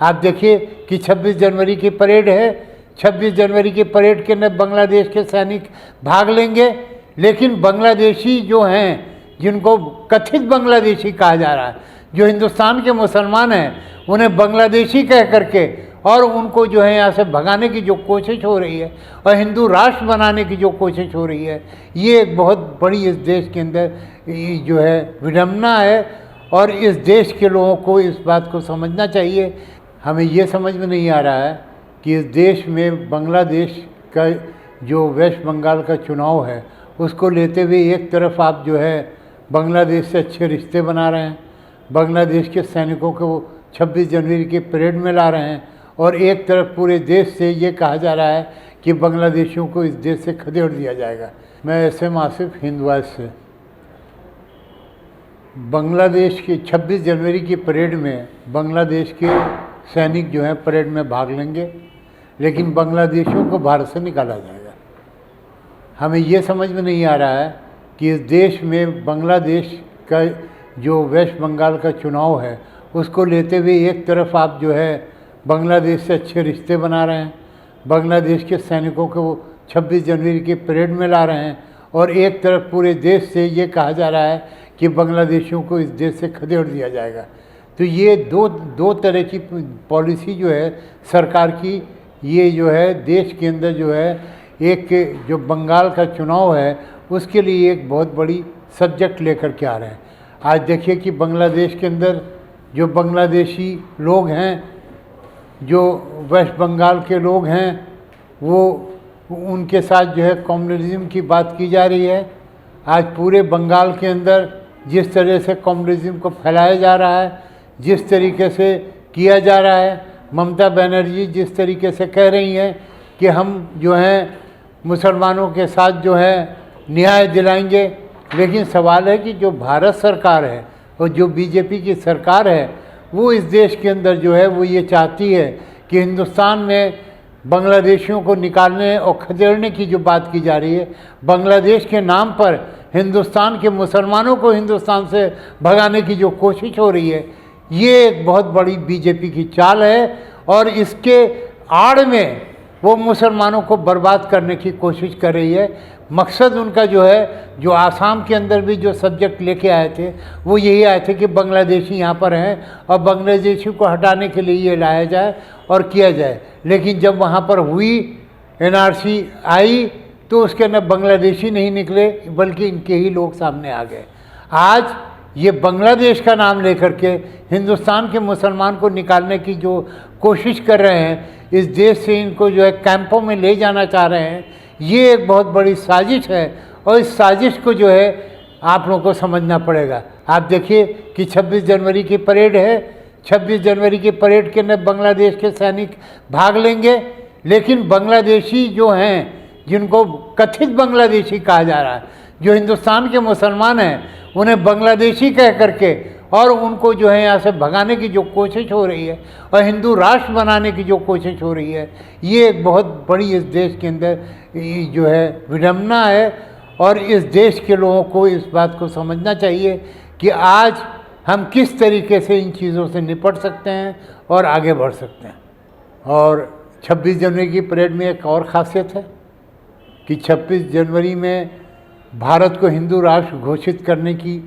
आप देखिए कि 26 जनवरी की परेड है, 26 जनवरी की परेड के अंदर बांग्लादेश के सैनिक भाग लेंगे, लेकिन बांग्लादेशी जो हैं, जिनको कथित बांग्लादेशी कहा जा रहा है, जो हिंदुस्तान के मुसलमान हैं, उन्हें बांग्लादेशी कह करके और उनको जो है यहाँ से भगाने की जो कोशिश हो रही है और हिंदू राष्ट्र बनाने की जो कोशिश हो रही है, ये एक बहुत बड़ी इस देश के अंदर जो है विडंबना है। और इस देश के लोगों को इस बात को समझना चाहिए। हमें ये समझ में नहीं आ रहा है कि इस देश में बांग्लादेश का जो वेस्ट बंगाल का चुनाव है, उसको लेते हुए एक तरफ आप जो है बांग्लादेश से अच्छे रिश्ते बना रहे हैं, बांग्लादेश के सैनिकों को 26 जनवरी की परेड में ला रहे हैं, और एक तरफ पूरे देश से ये कहा जा रहा है कि बांग्लादेशियों को इस देश से खदेड़ दिया जाएगा। मैं SM आसिफ हिंदवाज से। बांग्लादेश की 26 जनवरी की परेड में बांग्लादेश के सैनिक जो हैं परेड में भाग लेंगे, लेकिन बांग्लादेशियों को भारत से निकाला जाएगा। हमें ये समझ में नहीं आ रहा है कि इस देश में बांग्लादेश का जो वेस्ट बंगाल का चुनाव है, उसको लेते हुए एक तरफ आप जो है बांग्लादेश से अच्छे रिश्ते बना रहे हैं, बांग्लादेश के सैनिकों को 26 जनवरी की परेड में ला रहे हैं, और एक तरफ पूरे देश से ये कहा जा रहा है कि बांग्लादेशियों को इस देश से खदेड़ दिया जाएगा। तो ये दो तरह की पॉलिसी जो है सरकार की, ये जो है देश के अंदर जो है एक जो बंगाल का चुनाव है उसके लिए एक बहुत बड़ी सब्जेक्ट लेकर के आ रहे हैं। आज देखिए कि बांग्लादेश के अंदर जो बांग्लादेशी लोग हैं, जो वेस्ट बंगाल के लोग हैं, वो उनके साथ जो है कम्युनलिज्म की बात की जा रही है। आज पूरे बंगाल के अंदर जिस तरह से कम्युनलिज्म को फैलाया जा रहा है, जिस तरीके से किया जा रहा है, ममता बनर्जी जिस तरीके से कह रही हैं कि हम जो हैं मुसलमानों के साथ जो है न्याय दिलाएंगे, लेकिन सवाल है कि जो भारत सरकार है और जो बीजेपी की सरकार है, वो इस देश के अंदर जो है वो ये चाहती है कि हिंदुस्तान में बांग्लादेशियों को निकालने और खदेड़ने की जो बात की जा रही है, बांग्लादेश के नाम पर हिंदुस्तान के मुसलमानों को हिंदुस्तान से भगाने की जो कोशिश हो रही है, ये एक बहुत बड़ी बीजेपी की चाल है। और इसके आड़ में वो मुसलमानों को बर्बाद करने की कोशिश कर रही है। मकसद उनका जो है, जो आसाम के अंदर भी जो सब्जेक्ट लेके आए थे, वो यही आए थे कि बांग्लादेशी यहाँ पर हैं और बांग्लादेशी को हटाने के लिए ये लाया जाए और किया जाए। लेकिन जब वहाँ पर हुई NRC आई तो उसके अंदर बांग्लादेशी नहीं निकले, बल्कि इनके ही लोग सामने आ गए। आज ये बांग्लादेश का नाम लेकर के हिंदुस्तान के मुसलमान को निकालने की जो कोशिश कर रहे हैं, इस देश से इनको जो है कैंपों में ले जाना चाह रहे हैं, ये एक बहुत बड़ी साजिश है। और इस साजिश को जो है आप लोगों को समझना पड़ेगा। आप देखिए कि 26 जनवरी की परेड है, 26 जनवरी की परेड के अंदर बांग्लादेश के सैनिक भाग लेंगे, लेकिन बांग्लादेशी जो हैं, जिनको कथित बांग्लादेशी कहा जा रहा है, जो हिंदुस्तान के मुसलमान हैं, उन्हें बांग्लादेशी कह करके और उनको जो है यहाँ से भगाने की जो कोशिश हो रही है और हिंदू राष्ट्र बनाने की जो कोशिश हो रही है, ये एक बहुत बड़ी इस देश के अंदर जो है विडंबना है। और इस देश के लोगों को इस बात को समझना चाहिए कि आज हम किस तरीके से इन चीज़ों से निपट सकते हैं और आगे बढ़ सकते हैं। और 26 जनवरी की परेड में एक और ख़ासियत है कि 26 जनवरी में भारत को हिंदू राष्ट्र घोषित करने की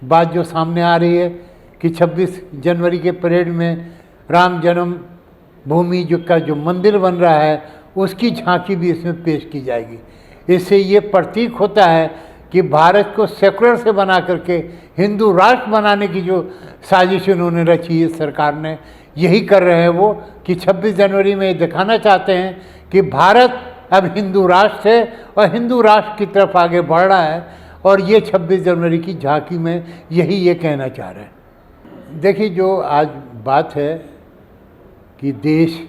बात जो सामने आ रही है कि 26 जनवरी के परेड में राम जन्म भूमि का जो मंदिर बन रहा है, उसकी झांकी भी इसमें पेश की जाएगी। इससे ये प्रतीक होता है कि भारत को सेकुलर से बना करके हिंदू राष्ट्र बनाने की जो साजिश उन्होंने रची है सरकार ने, यही कर रहे हैं वो कि 26 जनवरी में ये दिखाना चाहते हैं कि भारत अब हिंदू राष्ट्र है और हिंदू राष्ट्र की तरफ आगे बढ़ रहा है। और ये 26 जनवरी की झांकी में यही ये कहना चाह रहे हैं। देखिए, जो आज बात है कि देश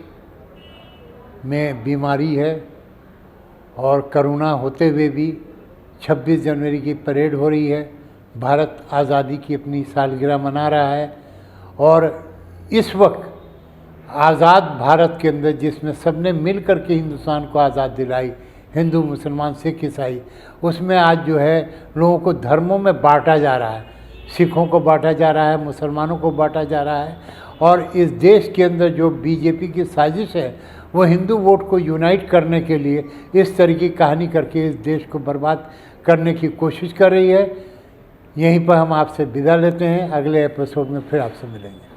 में बीमारी है और कोरोना होते हुए भी 26 जनवरी की परेड हो रही है, भारत आज़ादी की अपनी सालगिरह मना रहा है। और इस वक्त आज़ाद भारत के अंदर जिसमें सबने मिल कर के हिंदुस्तान को आज़ाद दिलाई, हिंदू मुसलमान सिख ईसाई, उसमें आज जो है लोगों को धर्मों में बांटा जा रहा है। सिखों को बांटा जा रहा है, मुसलमानों को बांटा जा रहा है। और इस देश के अंदर जो बीजेपी की साजिश है वो हिंदू वोट को यूनाइट करने के लिए इस तरह की कहानी करके इस देश को बर्बाद करने की कोशिश कर रही है। यहीं पर हम आपसे विदा लेते हैं, अगले एपिसोड में फिर आपसे मिलेंगे।